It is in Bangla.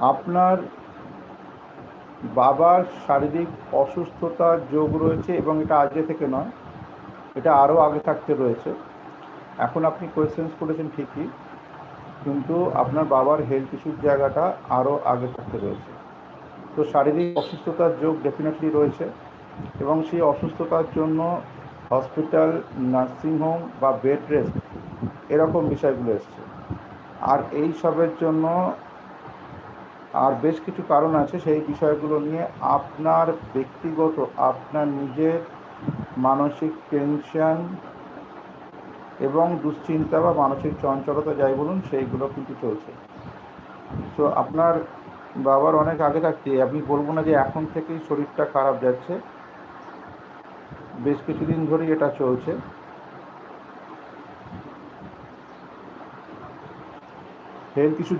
আপনার বাবার শারীরিক অসুস্থতার যোগ রয়েছে, এবং এটা আজকে থেকে নয়, এটা আরও আগে থাকতে রয়েছে। এখন আপনি কোয়েশ্চেন্স করেছেন ঠিকই, কিন্তু আপনার বাবার হেলথ ইস্যুর জায়গাটা আরও আগে থাকতে রয়েছে। তো শারীরিক অসুস্থতার যোগ ডেফিনেটলি রয়েছে, এবং সেই অসুস্থতার জন্য হসপিটাল, নার্সিংহোম বা বেড রেস্ট এরকম বিষয়গুলো এসছে। আর এই সবের জন্য আর বেশ কিছু কারণ আছে, সেই বিষয়গুলো নিয়ে আপনার ব্যক্তিগত, আপনার নিজের মানসিক টেনশন এবং দুশ্চিন্তা বা মানসিক চঞ্চলতা যাই বলুন, সেইগুলো কিন্তু চলছে। তো আপনার বাবার অনেক আগে থাকতে, আমি বলবো না যে এখন থেকেই শরীরটা খারাপ যাচ্ছে, বেশ কিছুদিন ধরেই এটা চলছে। Health issue